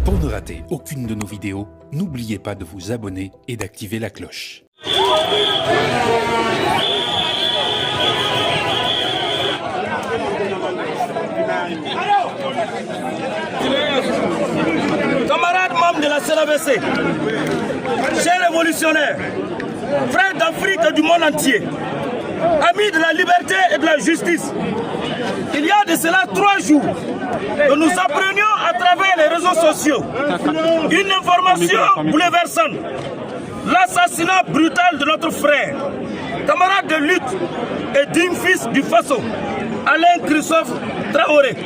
Pour ne rater aucune de nos vidéos, n'oubliez pas de vous abonner et d'activer la cloche. Camarades membres de la CNAVC, chers révolutionnaires, frères d'Afrique et du monde entier, amis de la liberté et de la justice, il y a de cela 3 jours que nous apprenions à travers les réseaux sociaux une information bouleversante: l'assassinat brutal de notre frère, camarade de lutte et digne fils du Faso, Alain Christophe Traoré,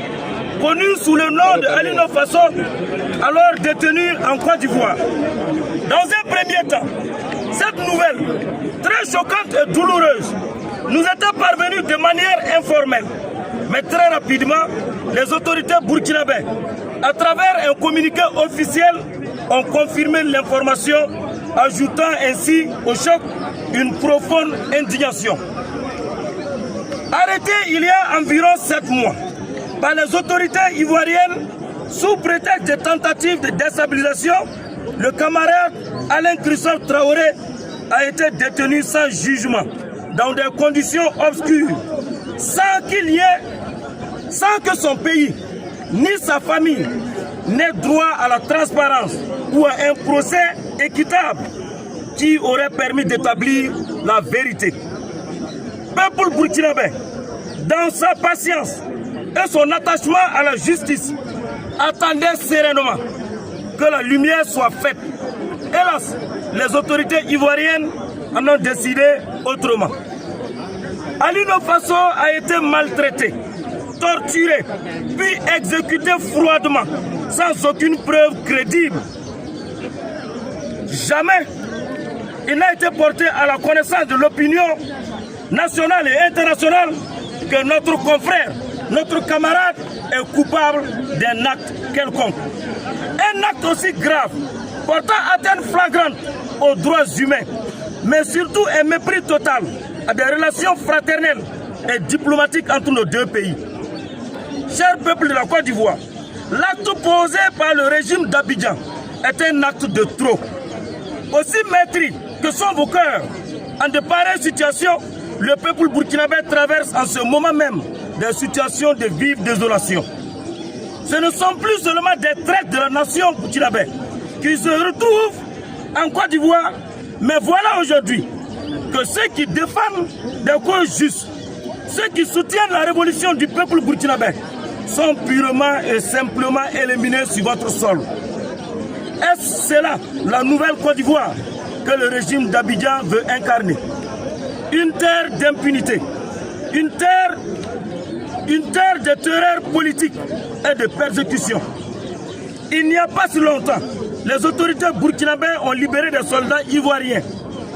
connu sous le nom de Alino Faso, alors détenu en Côte d'Ivoire. Dans un premier temps, cette nouvelle, très choquante et douloureuse, nous était parvenue de manière informelle. Mais très rapidement, les autorités burkinabées, à travers un communiqué officiel, ont confirmé l'information, ajoutant ainsi au choc une profonde indignation. Arrêté il y a environ 7 mois par les autorités ivoiriennes sous prétexte de tentatives de déstabilisation, le camarade Alain Christophe Traoré a été détenu sans jugement, dans des conditions obscures, sans que son pays ni sa famille n'aient droit à la transparence ou à un procès équitable qui aurait permis d'établir la vérité. Peuple burkinabé, dans sa patience et son attachement à la justice, attendait sereinement que la lumière soit faite. Hélas, les autorités ivoiriennes en ont décidé autrement. Alino Faso a été maltraité, torturé, puis exécuté froidement, sans aucune preuve crédible. Jamais il n'a été porté à la connaissance de l'opinion nationale et internationale que notre confrère, notre camarade est coupable d'un acte quelconque. Un acte aussi grave, portant atteinte flagrante aux droits humains, mais surtout un mépris total à des relations fraternelles et diplomatiques entre nos deux pays. Cher peuple de la Côte d'Ivoire, l'acte posé par le régime d'Abidjan est un acte de trop. Aussi maîtris que sont vos cœurs, en de pareilles situations, le peuple burkinabé traverse en ce moment même des situations de vive désolation. Ce ne sont plus seulement des traites de la nation burkinabé qui se retrouvent en Côte d'Ivoire, mais voilà aujourd'hui que ceux qui défendent des causes justes, ceux qui soutiennent la révolution du peuple burkinabé, sont purement et simplement éliminés sur votre sol. Est-ce cela la nouvelle Côte d'Ivoire que le régime d'Abidjan veut incarner? Une terre d'impunité, une terre de terreur politique et de persécution. Il n'y a pas si longtemps, les autorités burkinabées ont libéré des soldats ivoiriens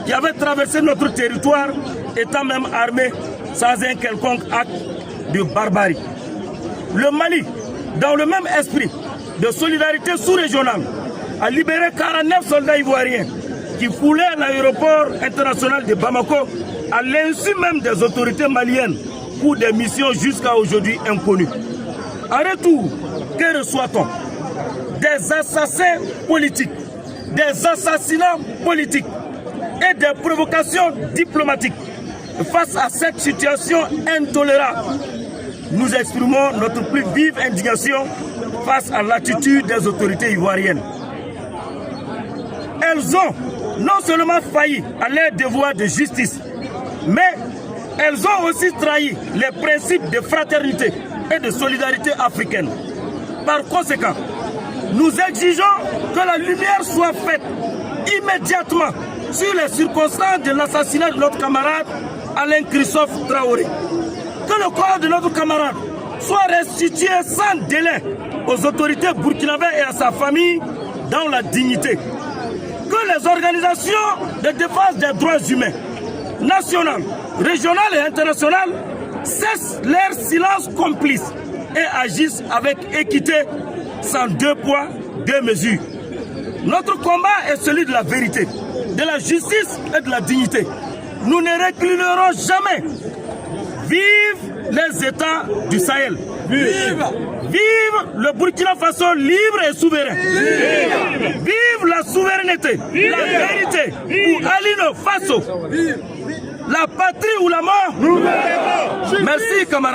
qui avaient traversé notre territoire, étant même armés sans un quelconque acte de barbarie. Le Mali, dans le même esprit de solidarité sous-régionale, a libéré 49 soldats ivoiriens qui foulaient l'aéroport international de Bamako à l'insu même des autorités maliennes pour des missions jusqu'à aujourd'hui inconnues. En retour, que reçoit-on? Des assassins politiques, des assassinats politiques et des provocations diplomatiques. Face à cette situation intolérable, nous exprimons notre plus vive indignation face à l'attitude des autorités ivoiriennes. Elles ont non seulement failli à leur devoir de justice, mais elles ont aussi trahi les principes de fraternité et de solidarité africaine. Par conséquent, nous exigeons que la lumière soit faite immédiatement sur les circonstances de l'assassinat de notre camarade Alain Christophe Traoré. Que le corps de notre camarade soit restitué sans délai aux autorités burkinabées et à sa famille dans la dignité. Que les organisations de défense des droits humains, nationales, régionales et internationales, cessent leur silence complice et agissent avec équité, sans 2 poids, 2 mesures. Notre combat est celui de la vérité, de la justice et de la dignité. Nous ne reculerons jamais. Vive les États du Sahel! Vive le Burkina Faso libre et souverain. Vive la souveraineté, la vérité pour Alino Faso. La patrie ou la mort. Merci camarades.